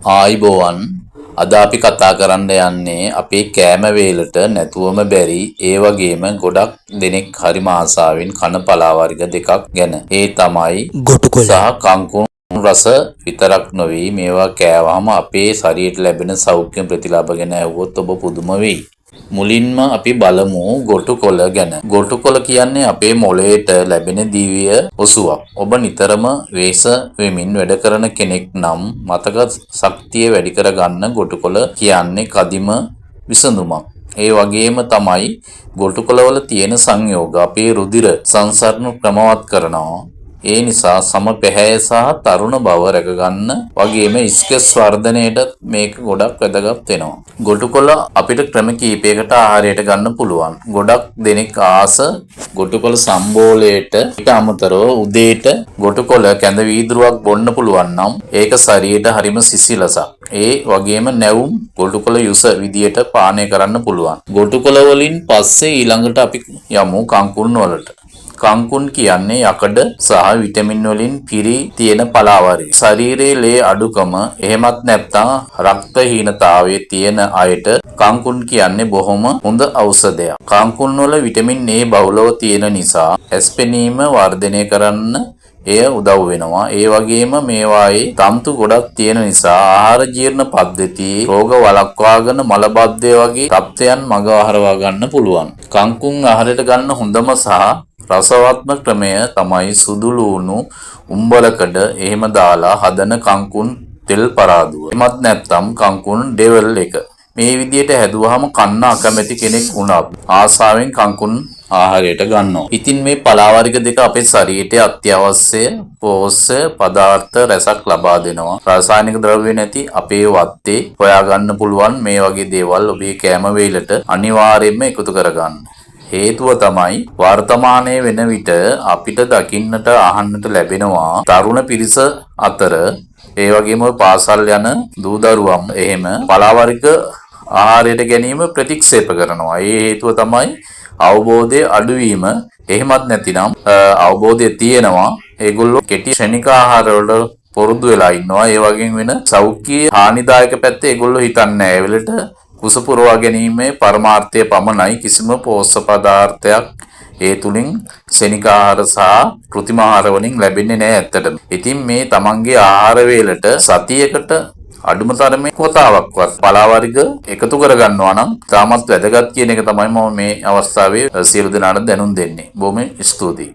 ආයිබෝවන් අද අපි කතා කරන්න යන්නේ අපේ කෑම වේලට නැතුවම බැරි ඒ වගේම ගොඩක් දෙනෙක් හරිම ආසාවෙන් කන පලා වර්ග දෙකක් ගැන. ඒ තමයි ගොටුකොළ සහ කංකුම් රස විතරක් නොවේ මේවා කෑවහම අපේ ශරීරයට ලැබෙන සෞඛ්‍ය ප්‍රතිලාභ ගැන ඇහුවොත් ඔබ පුදුම වෙයි. මුලින්ම අපි බලමු ගොටුකොළ ගැන. ගොටුකොළ කියන්නේ අපේ මොළයට ලැබෙන දිව්‍ය ඔසුවක්. ඔබ නිතරම වේස වෙමින් වැඩ කරන කෙනෙක් නම් මතක ශක්තිය වැඩි කරගන්න ගොටුකොළ කියන්නේ කදිම විසඳුමක්. ඒ වගේම තමයි ගොටුකොළවල තියෙන සංයෝග අපේ රුධිර සංසරණ ක්‍රමවත් කරනවා. ඒ නිසා සම පැහැය සහ තරුණ බව රැකගන්න වගේම ස්කස් වර්ධනයට මේක ගොඩක් වැදගත් වෙනවා. ගොටුකොළ අපිට ක්‍රම කීපයකට ආහාරයට ගන්න පුළුවන්. ගොඩක් දෙනෙක් ආස ගොටුකොළ සම්බෝලයට ඊට අමතරව උදේට ගොටුකොළ කැඳ වීදුරුවක් බොන්න පුළුවන් නම් ඒක ශරීරයට හරිම සිසිලසක්. ඒ වගේම නැවුම් ගොටුකොළ යුස විදියට පානය කරන්න පුළුවන්. ගොටුකොළ වලින් පස්සේ ඊළඟට අපි යමු කංකුන් වලට. කංකුන් කියන්නේ යකඩ සහ විටමින් වලින් පිරී තියෙන පලාවරි. ශරීරයේ ලේ අඩුකම එහෙමත් නැත්නම් රක්ත හීනතාවයේ තියෙන අයට කංකුන් කියන්නේ බොහොම හොඳ ඖෂධයක්. කංකුන් වල විටමින් A බහුලව තියෙන නිසා ඇස් පෙනීම වර්ධනය කරන්න එය උදව් වෙනවා. ඒ වගේම මේවායේ තන්තු ගොඩක් තියෙන නිසා ආහාර ජීර්ණ පද්ධතියේ රෝග වළක්වාගෙන මලබද්ධය වගේ තත්ත්වයන් මග හරවා ගන්න පුළුවන්. කංකුන් ආහාරයට ගන්න හොඳම සහ රසවත්ම ක්‍රමය තමයි සුදු ලුණු උම්බලකඩ එහෙම දාලා හදන කංකුන් තෙල් පරාදුව. එමත් නැත්නම් කංකුන් ඩෙවල් එක. මේ විදිහට හැදුවාම කන්න අකමැති කෙනෙක් වුණත් ආසාවෙන් කංකුන් ආහාරයට ගන්නවා. ඉතින් මේ පලා වර්ග දෙක අපේ ශරීරයට අත්‍යවශ්‍ය පෝෂ්‍ය පදාර්ථ රැසක් ලබා දෙනවා. රසායනික ද්‍රව්‍ය නැති අපේ වත්තේ හොයාගන්න පුළුවන් මේ වගේ දේවල් ඔබේ කෑම වේලට අනිවාර්යයෙන්ම එකතු කරගන්න. හේතුව තමයි වර්තමානයේ වෙන විට අපිට දකින්නට අහන්නට ලැබෙනවා තරුණ පිරිස අතර ඒ වගේම පාසල් යන දූ දරුවම් එහෙම පලා වර්ග ආහාරයට ගැනීම ප්‍රතික්ෂේප කරනවා. ඒ හේතුව තමයි අවබෝධයේ අඩුවීම. එහෙමත් නැතිනම් අවබෝධය තියෙනවා ඒගොල්ලෝ කෙටි ශ්‍රේණික ආහාර වලට පුරුදු වෙලා ඉන්නවා. ඒ වගේම වෙන සෞඛ්‍ය හානිදායක පැත්ත ඒගොල්ලෝ හිතන්නේ නැහැ. ඒ වෙලට කුස පුරවා ගැනීමේ පරමාර්ථය පමණයි. කිසිම පෝෂ්‍ය පදාර්ථයක් ඒ තුලින් ශනික ආහාර සහ කෘත්‍රිම ආහාර වලින් ලැබෙන්නේ නැහැ ඇත්තටම. ඉතින් මේ තමන්ගේ ආහාර වේලට සතියකට අඩුම තරමේ කොතාවක්වත් පලා වර්ග එකතු කරගන්නවා නම් තාමත් වැදගත් කියන එක තමයි මම මේ අවස්ථාවේ සියලු දෙනාට දැනුම් දෙන්නේ. බොහොම ස්තුතියි.